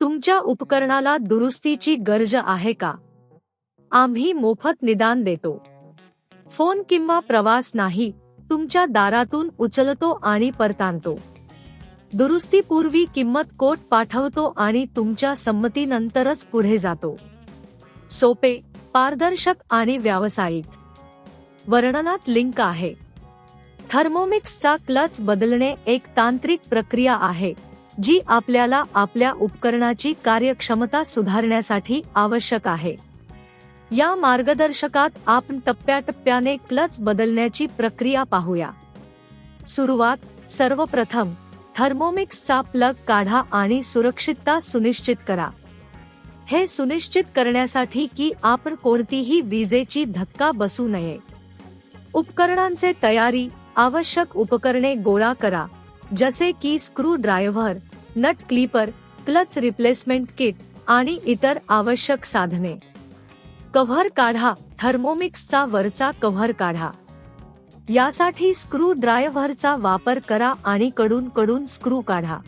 तुमच्या उपकरणाला दुरुस्तीची गरज आहे का? आम्ही मोफत निदान देतो. फोन किंवा प्रवास नाही, तुमच्या दारातून उचलतो आणि परतानतो. दुरुस्तीपूर्वी किंमत कोट पाठवतो आणि तुमच्या संमतीनंतरच पुढे जातो. सोपे, पारदर्शक आणि व्यावसायिक. वर्णनात लिंक आहे. थर्मोमिक्सचा क्लच बदलणे एक तांत्रिक प्रक्रिया आहे जी आपल्याला आपल्या उपकरणाची कार्यक्षमता सुधारण्यासाठी आवश्यक आहे. या मार्गदर्शकात आपण टप्प्याटप्प्याने क्लच बदलण्याची प्रक्रिया पाहूया. सुरुवात. सर्वप्रथम थर्मोमिक्सचा प्लग काढा आणि सुरक्षितता सुनिश्चित करा. हे सुनिश्चित करण्यासाठी की आपण कोणतीही विजेची धक्का बसू नये. उपकरणांचे तयारी. आवश्यक उपकरणे गोळा करा, जसे की screwdriver, nut clipper, clutch replacement kit आणि इतर आवश्यक साधने. कव्हर काढा. थर्मोमिक्सचा वरचा कव्हर काढा. यासाठी स्क्रू ड्रायव्हरचा वापर करा आणि कडून स्क्रू काढा.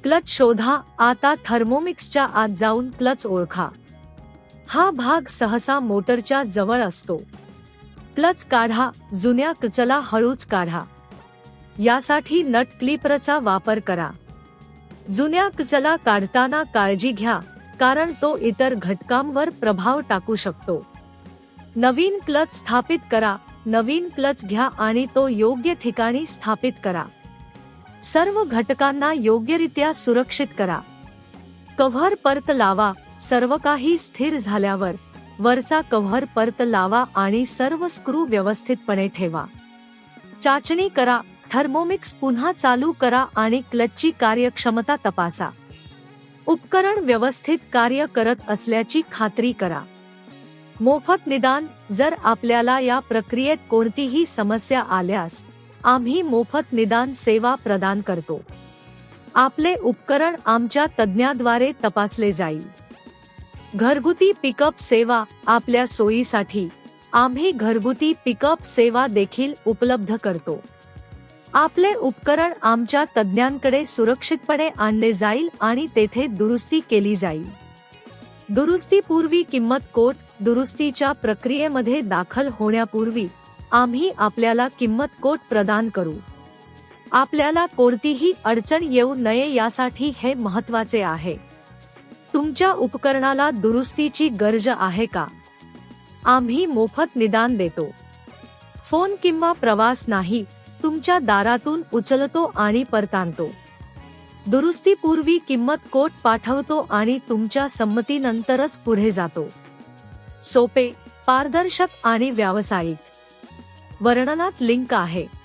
क्लच शोधा. आता थर्मोमिक्सच्या आत जाऊन क्लच ओळखा. हा भाग सहसा मोटरच्या जवळ असतो. क्लच काढा. जुन्या क्लचला हळूच काढा. यासाठी नट क्लिपरचा वापर करा. जुन्या क्लचला काढताना काळजी घ्या, कारण तो इतर घटकांवर प्रभाव टाकू शकतो. नवीन क्लच स्थापित करा. नवीन क्लच घ्या आणि तो योग्य ठिकाणी स्थापित करा. सर्व घटकांना योग्यरित्या सुरक्षित करा. कव्हर परत लावा. सर्व काही स्थिर झाल्यावर वरचा कव्हर परत लावा आणि सर्व स्क्रू व्यवस्थितपणे ठेवा. चाचणी करा. थर्मोमिक्स पुन्हा चालू करा आणि क्लचची कार्यक्षमता तपासा. उपकरण व्यवस्थित कार्य करत असल्याची खात्री करा. मोफत निदान. जर आपल्याला या प्रक्रियेत कोणतीही समस्या आल्यास आम्ही मोफत निदान सेवा प्रदान करतो. आपले उपकरण आमच्या तज्ज्ञाद्वारे तपासले जाईल. घरगुती पिकअप सेवा. आपल्या सोयीसाठी आम्ही घरगुती पिकअप सेवा देखील उपलब्ध करतो. आपले उपकरण आमच्या तज्ज्ञांकडे सुरक्षितपणे आणले जाईल आणि तेथे दुरुस्ती केली जाईल. दुरुस्तीपूर्वी किंमत कोट. दुरुस्तीच्या प्रक्रियेमध्ये दाखल होण्यापूर्वी आम्ही आपल्याला किंमत कोट प्रदान करू. आपल्याला कोणतीही अडचण येऊ नये यासाठी हे महत्त्वाचे आहे. तुमच्या उपकरणाला दुरुस्तीची गरज आहे का? आम्ही मोफत निदान देतो. फोन किंवा प्रवास नाही, तुमच्या दारातून उचलतो आणि परतानतो. दुरुस्तीपूर्वी किंमत कोट पाठवतो आणि तुमच्या संमतीनंतरच पुढे जातो. सोपे, पारदर्शक आणि व्यावसायिक. वर्णनात लिंक आहे.